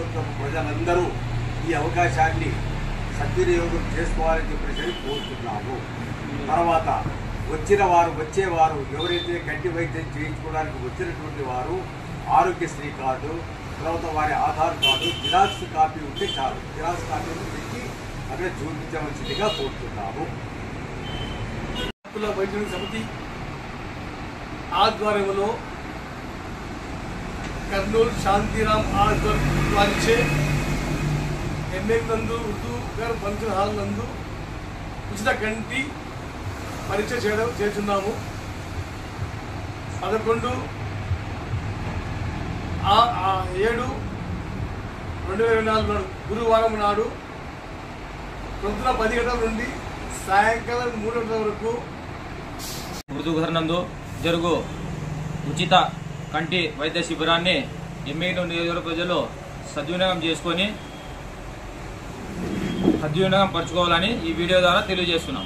నియోజకవర్గ ప్రజలందరూ ఈ అవకాశాన్ని సద్వినియోగం చేసుకోవాలని చెప్పేసి కోరుతున్నాము. తర్వాత వచ్చేవారు ఎవరైతే కంటి వైద్యం చేయించుకోవడానికి వచ్చినటువంటి వారు ఆరోగ్యశ్రీ కార్డు, తర్వాత వారి ఆధార్ కార్డు, జిరాక్స్ కాపీ ఉంటే చాలు. జిరాక్స్ కాపీని పెట్టి అక్కడ చూపించవలసిందిగా కోరుతున్నాము. వైద్యుల సమితి ఆధ్వర్యంలో కర్నూలు శాంతిరామ్ వారిచే ఎంఏ నందు ఉర్దూ గారు ఫంక్షన్ హాల్ నందు ఉచిత కంటి పరీక్ష చేస్తున్నాము. 11/7/2024 గురువారం నాడు పొద్దున 10 గంటల నుండి సాయంకాలం 3 గంటల వరకు ఉర్దూ ఘర్ నందు జరుగు ఉచిత కంటి వైద్య శిబిరాన్ని ఎంఏ నియోజకవర్గ ప్రజలు సద్వినియోగం పరచుకోవాలని ఈ వీడియో ద్వారా తెలియజేస్తున్నాం.